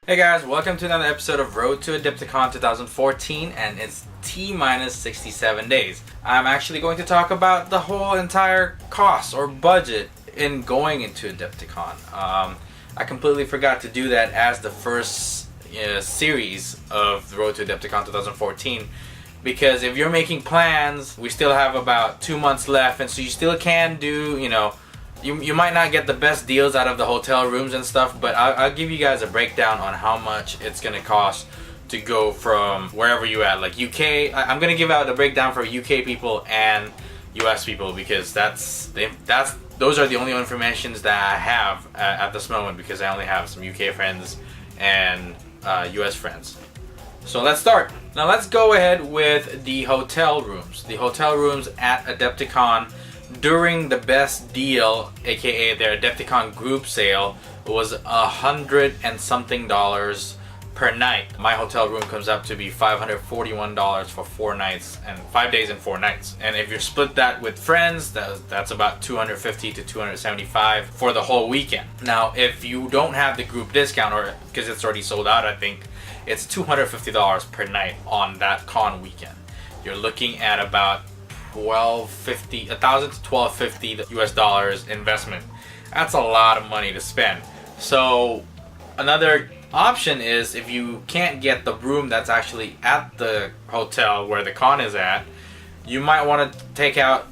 Hey guys, welcome to another episode of Road to Adepticon 2014, and it's T-67 days. I'm actually going to talk about the whole entire cost or budget in going into Adepticon. I completely forgot to do that as the first series of the Road to Adepticon 2014, because if you're making plans, we still have about 2 months left, and so you still can do, you might not get the best deals out of the hotel rooms and stuff, but I'll give you guys a breakdown on how much it's going to cost to go from wherever you at, like UK. I'm going to give out a breakdown for UK people and US people, because those are the only informations that I have at this moment, because I only have some UK friends and US friends. So let's start. Now let's go ahead with the hotel rooms. The hotel rooms at Adepticon during the best deal, aka their Adepticon group sale, was $100 and something per night. My hotel room comes up to be $541 for 4 nights and 5 days and 4 nights. And if you split that with friends, that's about $250 to $275 for the whole weekend. Now, if you don't have the group discount, or because it's already sold out, I think it's $250 per night on that con weekend. You're looking at about $1,000 to $1,250 US dollars investment. That's a lot of money to spend. So another option is, if you can't get the room that's actually at the hotel where the con is at, you might want to take out,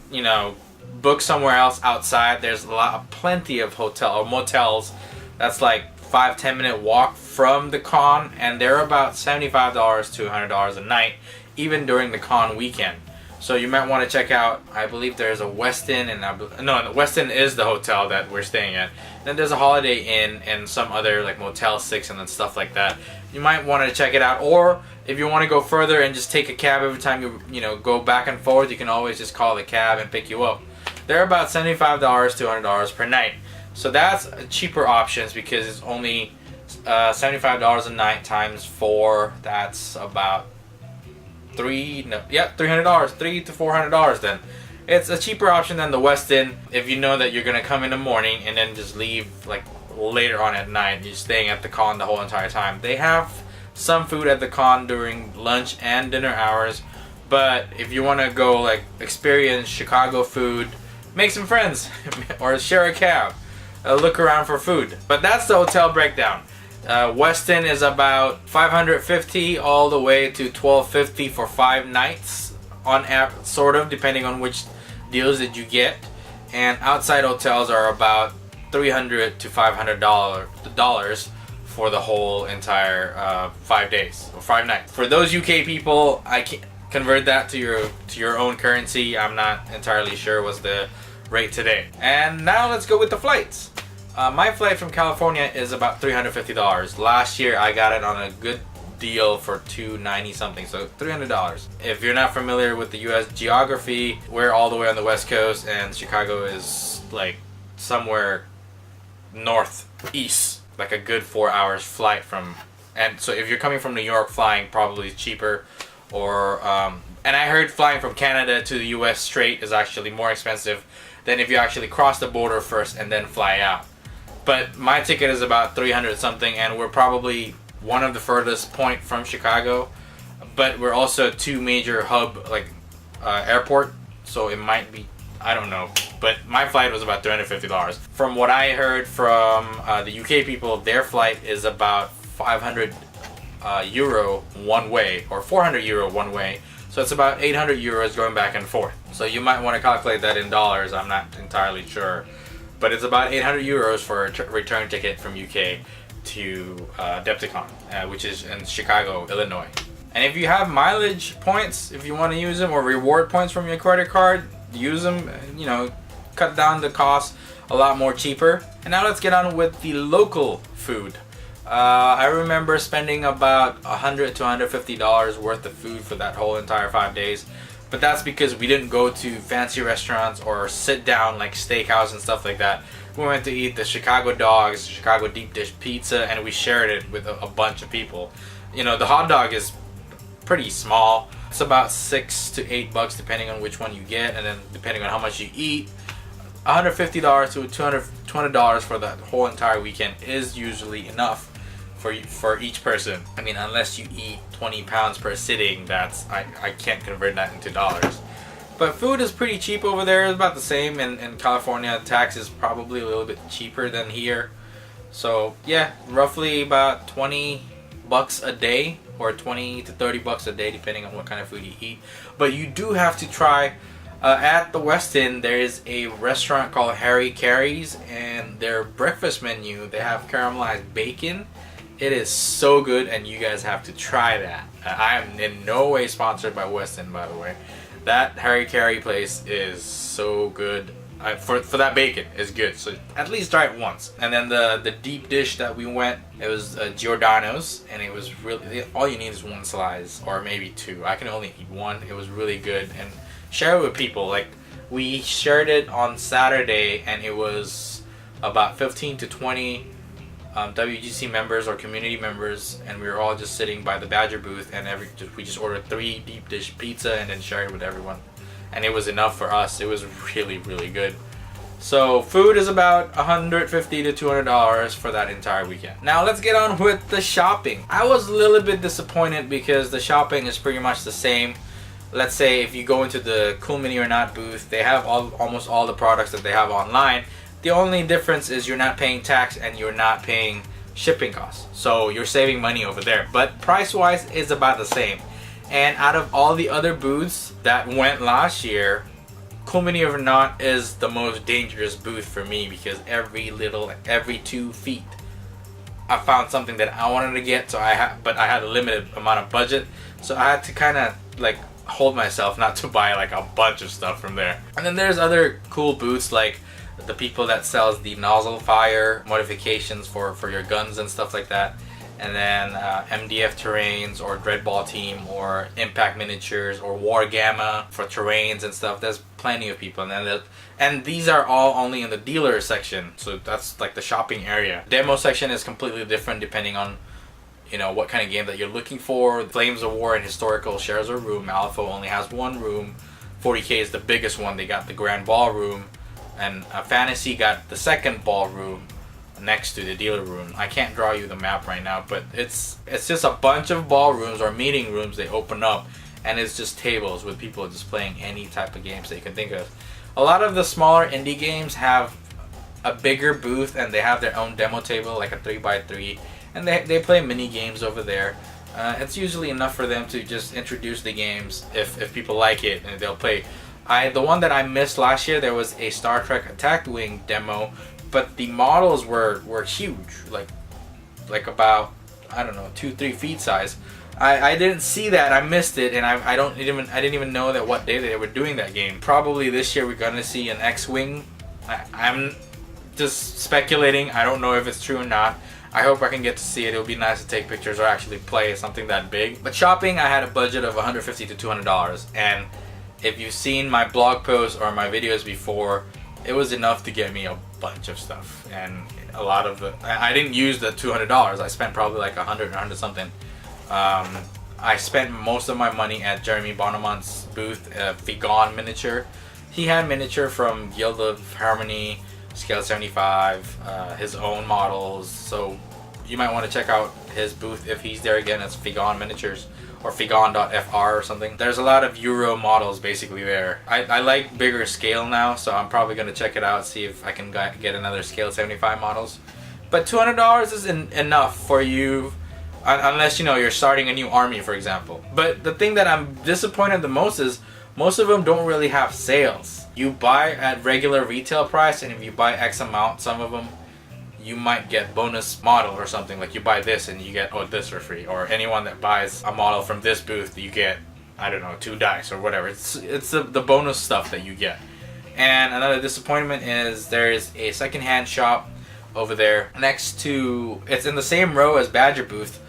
book somewhere else outside. There's plenty of hotel or motels that's like 5-10 minute walk from the con, and they're about $75 to $100 a night, even during the con weekend. So you might want to check out, I believe there's a Westin, the Westin is the hotel that we're staying at. Then there's a Holiday Inn and some other like Motel 6 and then stuff like that. You might want to check it out. Or if you want to go further and just take a cab every time you go back and forth, you can always just call the cab and pick you up. They're about $75 to $100 per night. So that's cheaper options, because it's only $75 a night times 4. That's about $300, $300 to $400. Then it's a cheaper option than the Westin if you know that you're gonna come in the morning and then just leave like later on at night. You're staying at the con the whole entire time. They have some food at the con during lunch and dinner hours, but if you want to go like experience Chicago food, make some friends or share a cab, look around for food. But that's the hotel breakdown. Westin is about $550 all the way to $1,250 for 5 nights on app, sort of, depending on which deals that you get. And outside hotels are about $300 to $500 for the whole entire 5 days or 5 nights. For those UK people, I can convert that to your own currency. I'm not entirely sure what's the rate today. And now let's go with the flights. My flight from California is about $350. Last year I got it on a good deal for $290 something, so $300. If you're not familiar with the US geography, we're all the way on the West Coast, and Chicago is like somewhere northeast, like a good 4 hours flight from. And so if you're coming from New York, flying probably cheaper, or and I heard flying from Canada to the US straight is actually more expensive than if you actually cross the border first and then fly out. But my ticket is about $300 something, and we're probably one of the furthest point from Chicago, but we're also 2 major hub airport, so it might be, I don't know, but my flight was about $350. From what I heard from the UK people, their flight is about 500 euro one way, or 400 euro one way, so it's about 800 euros going back and forth. So you might want to calculate that in dollars. I'm not entirely sure, but it's about 800 euros for a return ticket from UK to Adepticon, which is in Chicago, Illinois. And if you have mileage points, if you want to use them, or reward points from your credit card, use them, cut down the cost a lot more cheaper. And now let's get on with the local food. I remember spending about $100 to $150 worth of food for that whole entire 5 days. But that's because we didn't go to fancy restaurants or sit down like steakhouse and stuff like that. We went to eat the Chicago dogs, Chicago deep dish pizza, and we shared it with a bunch of people. The hot dog is pretty small. It's about $6 to $8 depending on which one you get, and then depending on how much you eat. $150 to $220 for that whole entire weekend is usually enough for each person. I mean, unless you eat 20 pounds per sitting, I can't convert that into dollars. But food is pretty cheap over there. It's about the same. In California, tax is probably a little bit cheaper than here. So yeah, roughly about 20 bucks a day, or 20 to 30 bucks a day, depending on what kind of food you eat. But you do have to try. At the West End, there is a restaurant called Harry Carey's, and their breakfast menu, they have caramelized bacon. It is so good, and you guys have to try that. I am in no way sponsored by West End, by the way. That Harry Carey place is so good. For that bacon is good, so at least try it once. And then the deep dish that we went, it was Giordano's, and it was really, all you need is one slice or maybe two. I can only eat one. It was really good, and share it with people. Like, we shared it on Saturday, and it was about 15 to 20 WGC members or community members, and we were all just sitting by the Badger booth, and we just ordered 3 deep dish pizza and then shared it with everyone, and it was enough for us. It was really, really good. So food is about $150 to $200 for that entire weekend. Now let's get on with the shopping. I was a little bit disappointed because the shopping is pretty much the same. Let's say if you go into the Cool Mini or Not booth, they have almost all the products that they have online. The only difference is you're not paying tax and you're not paying shipping costs. So you're saving money over there. But price-wise, it's about the same. And out of all the other booths that went last year, Cool Mini or Not is the most dangerous booth for me, because every 2 feet I found something that I wanted to get. But I had a limited amount of budget, so I had to kind of like hold myself not to buy like a bunch of stuff from there. And then there's other cool booths, like the people that sells the nozzle fire modifications for your guns and stuff like that. And then MDF terrains, or Dreadball team, or impact miniatures, or War Gamma for terrains and stuff. There's plenty of people. And these are all only in the dealer section, so that's like the shopping area. Demo section is completely different depending on, you know, what kind of game that you're looking for. Flames of War and Historical shares a room. Alpha only has one room. 40K is the biggest one. They got the Grand Ballroom, and Fantasy got the second ballroom next to the dealer room. I can't draw you the map right now, but it's just a bunch of ballrooms or meeting rooms they open up, and it's just tables with people just playing any type of games that you can think of. A lot of the smaller indie games have a bigger booth, and they have their own demo table, like a 3x3, and they play mini games over there. It's usually enough for them to just introduce the games if people like it, and they'll play. The one that I missed last year, there was a Star Trek Attack Wing demo, but the models were huge, like about, I don't know, 2-3 feet size. I didn't see that. I missed it, and I didn't even know that what day they were doing that game. Probably this year we're gonna see an X-Wing. I'm just speculating. I don't know if it's true or not. I hope I can get to see it. It would be nice to take pictures or actually play something that big. But shopping, I had a budget of $150 to $200, and if you've seen my blog posts or my videos before, it was enough to get me a bunch of stuff. And a lot of the, I didn't use the $200. I spent probably like 100 something. I spent most of my money at Jeremy Bonamont's booth, Figon miniature. He had miniature from Guild of Harmony, Scale 75, his own models. So you might want to check out his booth if he's there again. It's Figon Miniatures, or Figon.fr or something. There's a lot of Euro models basically there. I like bigger scale now, so I'm probably going to check it out, see if I can get another Scale 75 models. But $200 is enough for you, unless, you know, you're starting a new army, for example. But the thing that I'm disappointed the most is most of them don't really have sales. You buy at regular retail price, and if you buy X amount, some of them, you might get bonus model or something. Like you buy this and you get this for free, or anyone that buys a model from this booth, you get, I don't know, 2 dice or whatever. It's the bonus stuff that you get. And another disappointment is there is a secondhand shop over there next to, it's in the same row as Badger booth,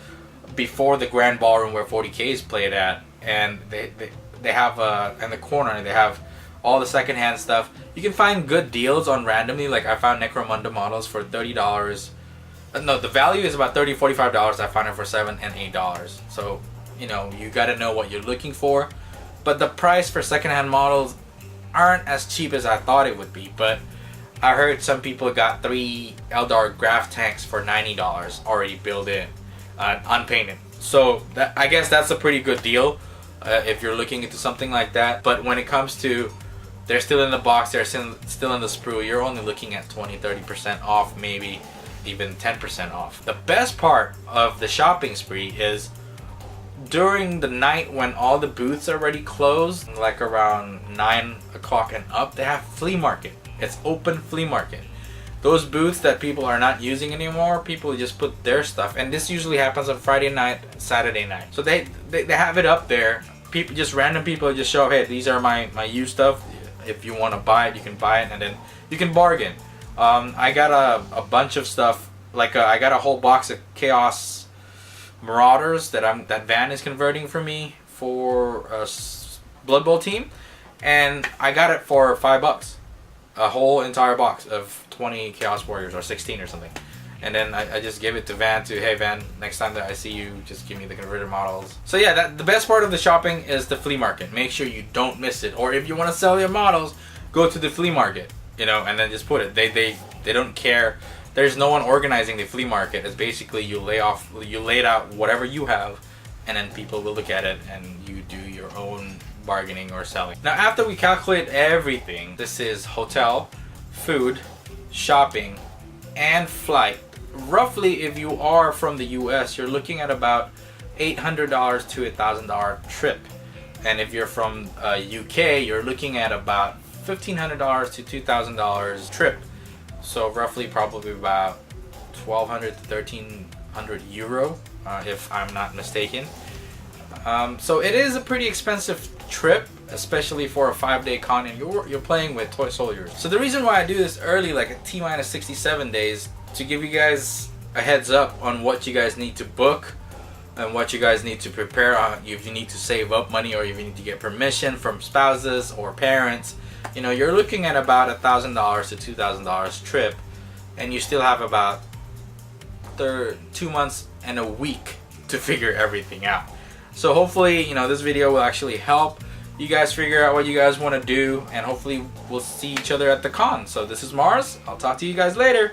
before the Grand Ballroom where 40K is played at, and they have in the corner they have all the secondhand stuff. You can find good deals on randomly. Like I found Necromunda models for $30. No, the value is about $30, $45. I found it for $7 and $8. So, you know, you got to know what you're looking for. But the price for secondhand models aren't as cheap as I thought it would be. But I heard some people got 3 Eldar Graph tanks for $90 already built in. unpainted. So I guess that's a pretty good deal if you're looking into something like that. But when it comes to, they're still in the box, they're still in the sprue, you're only looking at 20-30% off, maybe even 10% off. The best part of the shopping spree is during the night when all the booths are already closed, like around 9 o'clock and up, they have flea market. It's open flea market. Those booths that people are not using anymore, people just put their stuff, and this usually happens on Friday night, Saturday night. So they have it up there. People, just random people, just show, hey, these are my used stuff. If you want to buy it, you can buy it, and then you can bargain. I got a bunch of stuff, like I got a whole box of Chaos Marauders that Van is converting for me for a Blood Bowl team, and I got it for $5. A whole entire box of 20 Chaos Warriors, or 16 or something. And then I just gave it to Van to, hey Van, next time that I see you, just give me the converted models. So yeah, the best part of the shopping is the flea market. Make sure you don't miss it. Or if you want to sell your models, go to the flea market, you know, and then just put it. They don't care. There's no one organizing the flea market. It's basically you lay it out whatever you have, and then people will look at it and you do your own bargaining or selling. Now after we calculate everything, this is hotel, food, shopping, and flight. Roughly, if you are from the US, you're looking at about $800 to $1,000 trip. And if you're from UK, you're looking at about $1,500 to $2,000 trip. So roughly probably about 1,200 to 1,300 euro, if I'm not mistaken. So it is a pretty expensive trip, especially for a 5-day con, and you're playing with toy soldiers. So the reason why I do this early, like at T-minus 67 days, to give you guys a heads up on what you guys need to book and what you guys need to prepare on. If you need to save up money, or if you need to get permission from spouses or parents, you know, you're looking at about $1,000 to $2,000 trip, and you still have about 2 months and a week to figure everything out. So hopefully, you know, this video will actually help you guys figure out what you guys want to do, and hopefully we'll see each other at the con. So this is Mars. I'll talk to you guys later.